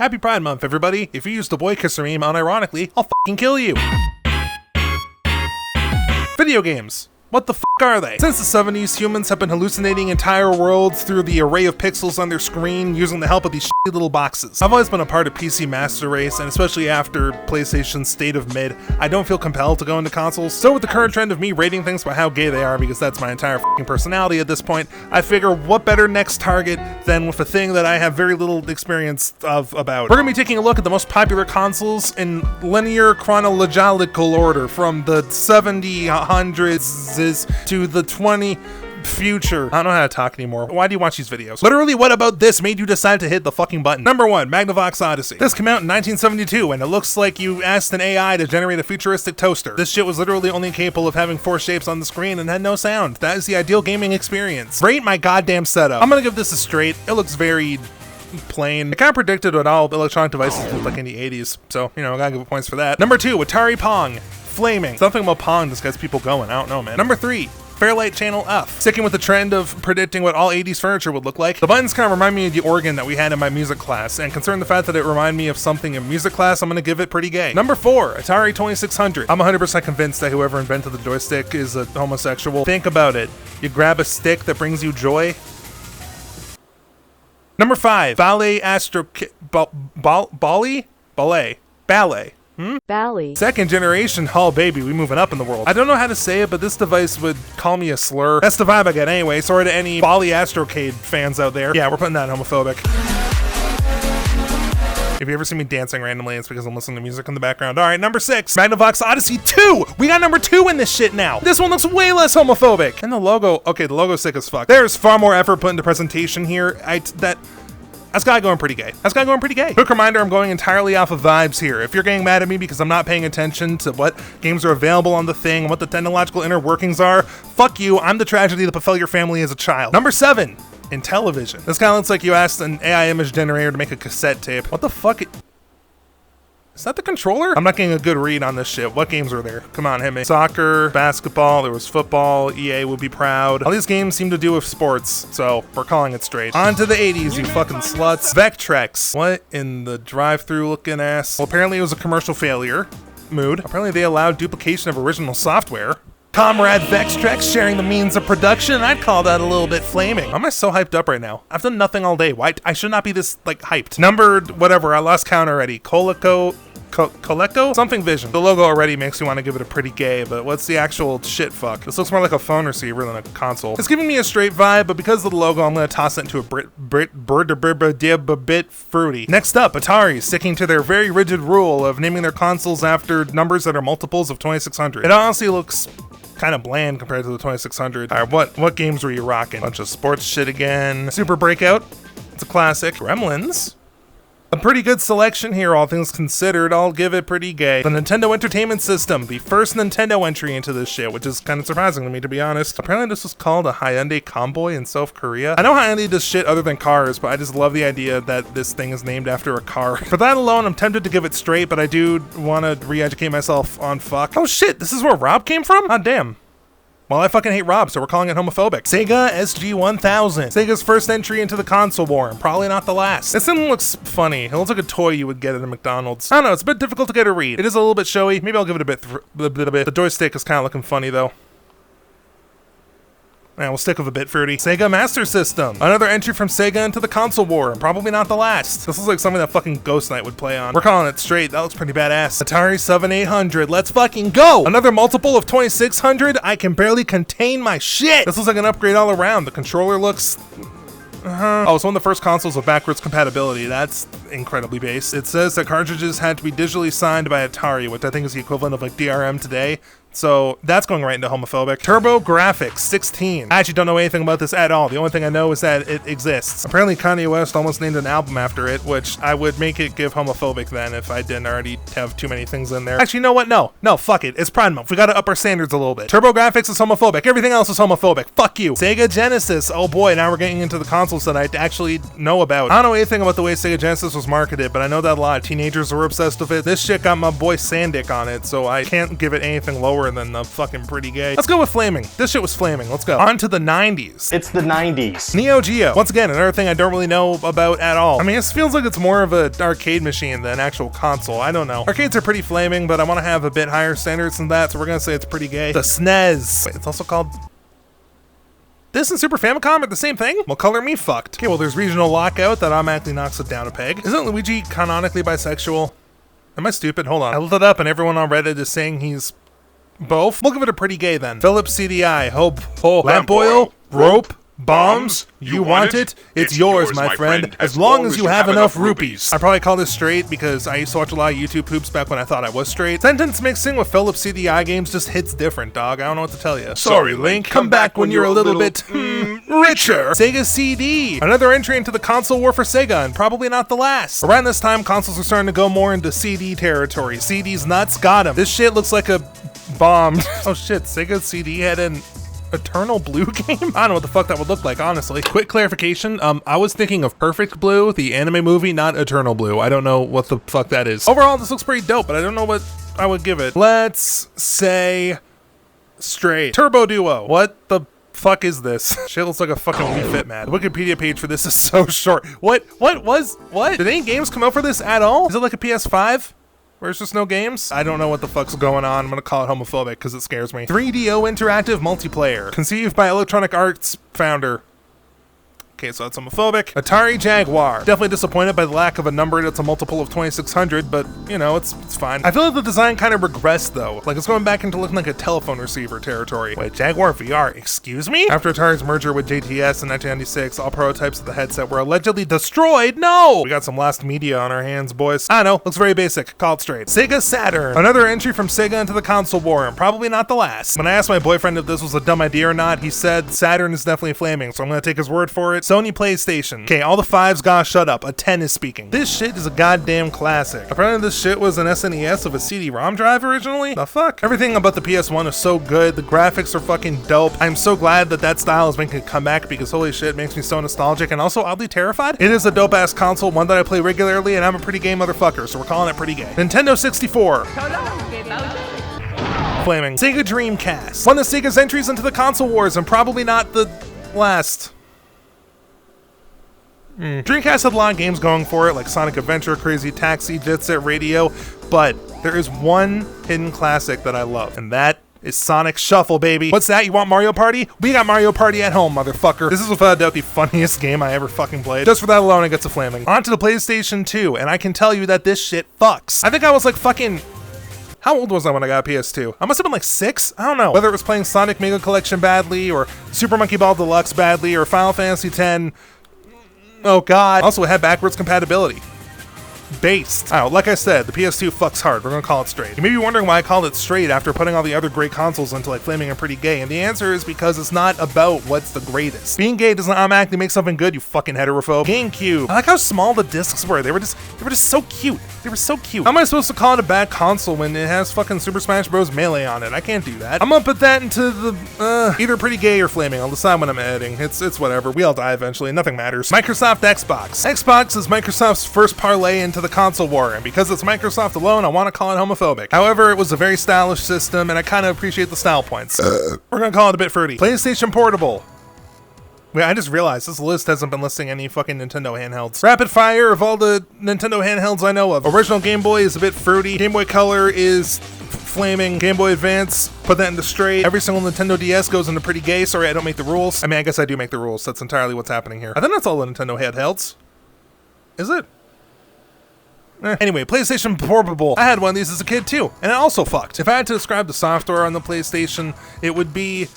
Happy Pride Month, everybody. If you use the boy kisser meme unironically, I'll fucking kill you. Video games. What the fuck are they? Since the 70s, humans have been hallucinating entire worlds through the array of pixels on their screen using the help of these shitty little boxes. I've always been a part of PC Master Race, and especially after PlayStation's State of Mid, I don't feel compelled to go into consoles. So with the current trend of me rating things by how gay they are, because that's my entire fucking personality at this point, I figure what better next target than with a thing that I have very little experience about. We're gonna be taking a look at the most popular consoles in linear chronological order from the 700s to the 20 future. I don't know how to talk anymore. Why do you watch these videos? Literally, what about this made you decide to hit the fucking button? Number 1, Magnavox Odyssey. This came out in 1972, and it looks like you asked an AI to generate a futuristic toaster. This shit was literally only capable of having 4 shapes on the screen and had no sound. That is the ideal gaming experience. Rate my goddamn setup. I'm gonna give this a straight. It looks very plain. I kind of predicted what all electronic devices looked like in the 80s, so, you know, I gotta give it points for that. Number 2, Atari Pong. Flaming. Something about Pong just gets people going. I don't know, man. Number 3, Fairlight Channel F. Sticking with the trend of predicting what all 80s furniture would look like, the buttons kind of remind me of the organ that we had in my music class, and concerning the fact that it reminded me of something in music class, I'm gonna give it pretty gay. Number 4, Atari 2600. I'm 100% convinced that whoever invented the joystick is a homosexual. Think about it. You grab a stick that brings you joy. Number 5, Ballet Astro... Ballet. Bally. Second generation, oh baby, we moving up in the world. I don't know how to say it, but this device would call me a slur. That's the vibe I get anyway. Sorry to any Bally Astrocade fans out there. Yeah, we're putting that in homophobic. If you ever see me dancing randomly, it's because I'm listening to music in the background. All right, number 6, Magnavox Odyssey 2. We got number 2 in this shit now. This one looks way less homophobic. And the logo, okay, the logo's sick as fuck. There's far more effort put into presentation here. That's gotta going pretty gay. That's gotta going pretty gay. Quick reminder, I'm going entirely off of vibes here. If you're getting mad at me because I'm not paying attention to what games are available on the thing and what the technological inner workings are, fuck you, I'm the tragedy that befell your family as a child. Number 7, Intellivision. This guy looks like you asked an AI image generator to make a cassette tape. What the fuck? Is that the controller? I'm not getting a good read on this shit. What games are there? Come on, hit me. Soccer, basketball, there was football, EA would be proud. All these games seem to do with sports, so we're calling it straight. On to the 80s, you fucking sluts. Vectrex. What in the drive-thru looking ass? Well, apparently it was a commercial failure. Mood. Apparently they allowed duplication of original software. Comrade Vectrex sharing the means of production. I'd call that a little bit flaming. Why am I so hyped up right now? I've done nothing all day. Why? I should not be this, like, hyped. Numbered, whatever, I lost count already. Coleco? Something Vision. The logo already makes me want to give it a pretty gay, but what's the actual shit fuck? This looks more like a phone receiver than a console. It's giving me a straight vibe, but because of the logo, I'm gonna toss it into a bit fruity. Next up, Atari, sticking to their very rigid rule of naming their consoles after numbers that are multiples of 2600. It honestly looks kind of bland compared to the 2600. All right, what games were you rocking? Bunch of sports shit again. Super Breakout, it's a classic. Gremlins. A pretty good selection here, all things considered. I'll give it pretty gay. The Nintendo Entertainment System, the first Nintendo entry into this shit, which is kind of surprising to me, to be honest. Apparently this was called a Hyundai Comboy in South Korea. I know Hyundai does shit other than cars, but I just love the idea that this thing is named after a car. For that alone, I'm tempted to give it straight, but I do want to re-educate myself on fuck. Oh shit, this is where Rob came from? God damn. Well, I fucking hate Rob, so we're calling it homophobic. Sega SG-1000. Sega's first entry into the console war, and probably not the last. This thing looks funny. It looks like a toy you would get at a McDonald's. I don't know, it's a bit difficult to get a read. It is a little bit showy. Maybe I'll give it a bit. The joystick is kind of looking funny, though. Yeah, we'll stick with a bit fruity. Sega Master System. Another entry from Sega into the console war, and probably not the last. This looks like something that fucking Ghost Knight would play on. We're calling it straight. That looks pretty badass. Atari 7800. Let's fucking go! Another multiple of 2600. I can barely contain my shit! This looks like an upgrade all around. The controller looks... Oh, it's one of the first consoles with backwards compatibility. That's incredibly base. It says that cartridges had to be digitally signed by Atari, which I think is the equivalent of like DRM today. So that's going right into homophobic. Turbo Graphics 16. I actually don't know anything about this at all. The only thing I know is that it exists. Apparently Kanye West almost named an album after it, which I would make it give homophobic then if I didn't already have too many things in there. Actually, you know what? No, fuck it. It's Pride Month. We gotta up our standards a little bit. Turbo Graphics is homophobic. Everything else is homophobic. Fuck you. Sega Genesis. Oh boy, now we're getting into the consoles that I actually know about. I don't know anything about the way Sega Genesis was marketed, but I know that a lot of teenagers were obsessed with it. This shit got my boy Sandick on it, so I can't give it anything lower lower than the fucking pretty gay. Let's go with flaming. This shit was flaming. Let's go. On to the 90s. It's the 90s. Neo Geo. Once again, another thing I don't really know about at all. I mean, it feels like it's more of an arcade machine than actual console. I don't know. Arcades are pretty flaming, but I want to have a bit higher standards than that, so we're gonna say it's pretty gay. The SNES. Wait, it's also called... This and Super Famicom are the same thing? Well, color me fucked. Okay, well, there's regional lockout. That automatically knocks it down a peg. Isn't Luigi canonically bisexual? Am I stupid? Hold on. I looked it up and everyone on Reddit is saying he's both. We'll give it a pretty gay then. Philips CDI. Lamp oil, rope, bombs. You want it? It's yours, my friend, as long as you have enough rupees. I probably call this straight because I used to watch a lot of YouTube poops back when I thought I was straight. Sentence mixing with Philips CDI games just hits different, dog. I don't know what to tell you. Sorry, Link. Come back when you're a little bit richer. Sega CD. Another entry into the console war for Sega, and probably not the last. Around this time, consoles are starting to go more into CD territory. CD's nuts, got him. This shit looks like a bomb. Oh shit, Sega CD had an Eternal Blue game? I don't know what the fuck that would look like, honestly. Quick clarification, I was thinking of Perfect Blue, the anime movie, not Eternal Blue. I don't know what the fuck that is. Overall, this looks pretty dope, but I don't know what I would give it. Let's say straight. Turbo Duo. What the fuck is this? Shit looks like a fucking Wii Fit, man. The Wikipedia page for this is so short. What? Did any games come out for this at all? Is it like a PS5? Where's just no games? I don't know what the fuck's going on. I'm gonna call it homophobic because it scares me. 3DO Interactive Multiplayer. Conceived by Electronic Arts founder. Okay, so that's homophobic. Atari Jaguar. Definitely disappointed by the lack of a number that's a multiple of 2600, but you know, it's fine. I feel like the design kind of regressed though. Like it's going back into looking like a telephone receiver territory. Wait, Jaguar VR, excuse me? After Atari's merger with JTS in 1996, all prototypes of the headset were allegedly destroyed. No! We got some lost media on our hands, boys. I don't know, looks very basic. Call it straight. Sega Saturn. Another entry from Sega into the console war, and probably not the last. When I asked my boyfriend if this was a dumb idea or not, he said Saturn is definitely flaming, so I'm gonna take his word for it. Sony PlayStation. Okay, all the 5s gotta shut up. A 10 is speaking. This shit is a goddamn classic. Apparently this shit was an SNES of a CD-ROM drive originally? The fuck? Everything about the PS1 is so good. The graphics are fucking dope. I'm so glad that style is making a comeback because holy shit, it makes me so nostalgic and also oddly terrified. It is a dope-ass console, one that I play regularly, and I'm a pretty gay motherfucker, so we're calling it pretty gay. Nintendo 64. Flaming. Sega Dreamcast. One of Sega's entries into the console wars, and probably not the last. Dreamcast had a lot of games going for it, like Sonic Adventure, Crazy Taxi, Jet Set Radio, but there is one hidden classic that I love, and that is Sonic Shuffle, baby. What's that? You want Mario Party? We got Mario Party at home, motherfucker. This is without a doubt the funniest game I ever fucking played. Just for that alone, it gets a flaming. On to the PlayStation 2, and I can tell you that this shit fucks. I think I was like fucking... How old was I when I got a PS2? I must have been like 6? I don't know. Whether it was playing Sonic Mega Collection badly, or Super Monkey Ball Deluxe badly, or Final Fantasy X... Oh god. Also, it had backwards compatibility. Based. I don't know, like I said, the PS2 fucks hard. We're gonna call it straight. You may be wondering why I called it straight after putting all the other great consoles into like flaming and pretty gay, and the answer is because it's not about what's the greatest. Being gay doesn't automatically make something good, you fucking heterophobe. GameCube. I like how small the discs were. They were just so cute. They were so cute. How am I supposed to call it a bad console when it has fucking Super Smash Bros. Melee on it? I can't do that. I'm gonna put that into the, either pretty gay or flaming. I'll decide when I'm editing. It's whatever. We all die eventually. Nothing matters. Microsoft Xbox. Xbox is Microsoft's first parlay into the console war, and because it's Microsoft alone, I want to call it homophobic. However, it was a very stylish system, and I kind of appreciate the style points. We're gonna call it a bit fruity. PlayStation Portable. Wait, I just realized this list hasn't been listing any fucking Nintendo handhelds. Rapid fire of all the Nintendo handhelds I know of. Original Game Boy is a bit fruity. Game Boy Color is flaming. Game Boy Advance, put that into straight. Every single Nintendo DS goes into pretty gay. Sorry, I don't make the rules. I mean, I guess I do make the rules. That's entirely what's happening here. I think that's all the Nintendo handhelds. Is it? Anyway, PlayStation Portable. I had one of these as a kid too, and it also fucked. If I had to describe the software on the PlayStation, it would be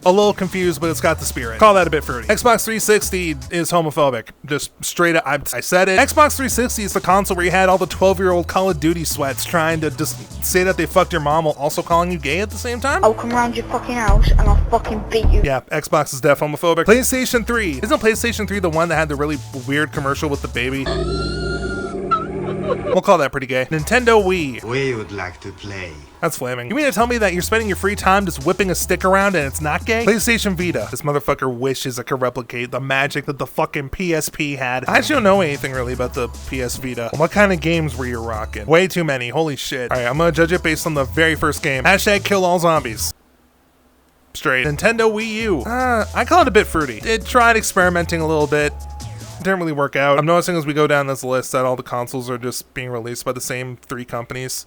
a little confused, but it's got the spirit. Call that a bit fruity. Xbox 360 is homophobic. Just straight up, I said it. Xbox 360 is the console where you had all the 12-year-old Call of Duty sweats trying to just say that they fucked your mom while also calling you gay at the same time. I'll come round your fucking house and I'll fucking beat you. Yeah, Xbox is def homophobic. PlayStation 3. Isn't PlayStation 3 the one that had the really weird commercial with the baby? We'll call that pretty gay. Nintendo Wii. We would like to play. That's flaming. You mean to tell me that you're spending your free time just whipping a stick around and it's not gay? PlayStation Vita. This motherfucker wishes it could replicate the magic that the fucking PSP had. I actually don't know anything really about the PS Vita. What kind of games were you rocking? Way too many. Holy shit. Alright, I'm gonna judge it based on the very first game. Hashtag kill all zombies. Straight. Nintendo Wii U. I call it a bit fruity. It tried experimenting a little bit. Didn't really work out. I'm noticing as we go down this list that all the consoles are just being released by the same 3 companies.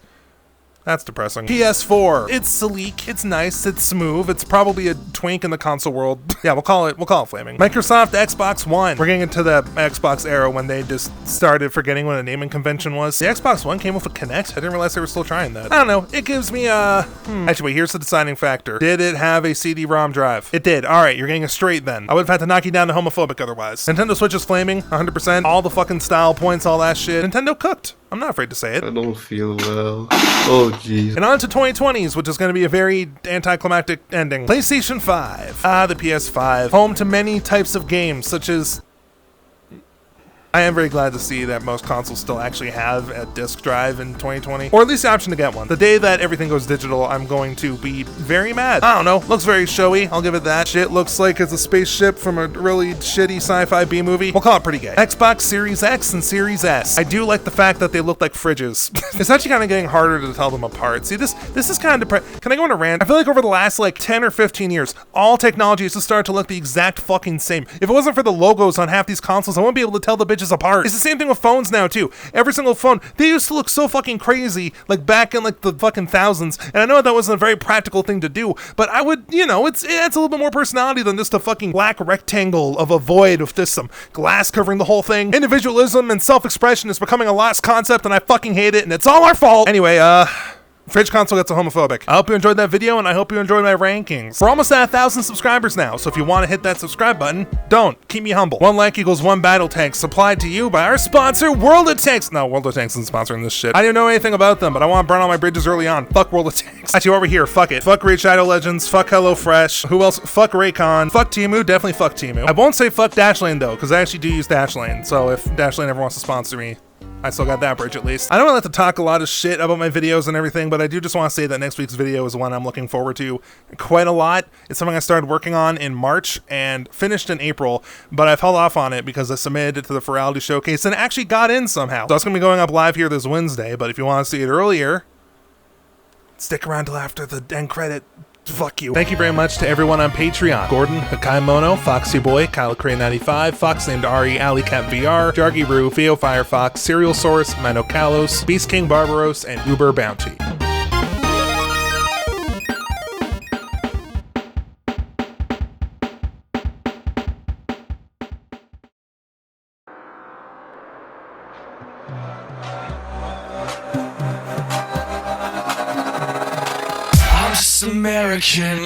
That's depressing. PS4. It's sleek, it's nice, it's smooth, it's probably a twink in the console world. Yeah, we'll call it flaming. Microsoft Xbox One. We're getting into the Xbox era when they just started forgetting what a naming convention was. The Xbox One came with a Kinect. I didn't realize they were still trying that. I don't know. It gives me Actually, wait, here's the deciding factor. Did it have a CD-ROM drive? It did. Alright, you're getting a straight then. I would have had to knock you down to homophobic otherwise. Nintendo Switch is flaming, 100%. All the fucking style points, all that shit. Nintendo cooked. I'm not afraid to say it. I don't feel well. Oh, jeez. And on to 2020s, which is going to be a very anticlimactic ending. PlayStation 5. The PS5. Home to many types of games, such as... I am very glad to see that most consoles still actually have a disc drive in 2020, or at least the option to get one. The day that everything goes digital, I'm going to be very mad. I don't know, looks very showy, I'll give it that. Shit looks like it's a spaceship from a really shitty sci-fi B-movie. We'll call it pretty gay. Xbox Series X and Series S. I do like the fact that they look like fridges. It's actually kind of getting harder to tell them apart. See, this is kind of depressing. Can I go on a rant? I feel like over the last like 10 or 15 years, all technology has just started to look the exact fucking same. If it wasn't for the logos on half these consoles, I wouldn't be able to tell the bitches apart. It's the same thing with phones now too. Every single phone, they used to look so fucking crazy, like back in like the fucking thousands. And I know that wasn't a very practical thing to do, but I would, you know, it adds a little bit more personality than just a fucking black rectangle of a void with just some glass covering the whole thing. Individualism and self-expression is becoming a lost concept, and I fucking hate it, and it's all our fault. Anyway, Fridge console gets a homophobic. I hope you enjoyed that video, and I hope you enjoyed my rankings. We're almost at 1,000 subscribers now, so if you want to hit that subscribe button, don't. Keep me humble. 1 like equals 1 battle tank, supplied to you by our sponsor, World of Tanks. No, World of Tanks isn't sponsoring this shit. I didn't know anything about them, but I want to burn all my bridges early on. Fuck World of Tanks. Actually, over here, fuck it. Fuck Raid Shadow Legends, fuck HelloFresh. Who else? Fuck Raycon. Fuck Temu, definitely fuck Temu. I won't say fuck Dashlane though, because I actually do use Dashlane, so if Dashlane ever wants to sponsor me, I still got that bridge at least. I don't like to talk a lot of shit about my videos and everything, but I do just want to say that next week's video is one I'm looking forward to quite a lot. It's something I started working on in March and finished in April, but I've held off on it because I submitted it to the Virality Showcase and it actually got in somehow. So it's going to be going up live here this Wednesday, but if you want to see it earlier, stick around till after the end credit. Fuck you. Thank you very much to everyone on Patreon. Gordon, Hakai Mono, Foxy Boy, Kyle Cray 95, Fox Named Ari, Alleycat VR, Jargy Roo, Theo Firefox, Serial Source, Mano Kalos, Beast King Barbaros, and Uber Bounty. American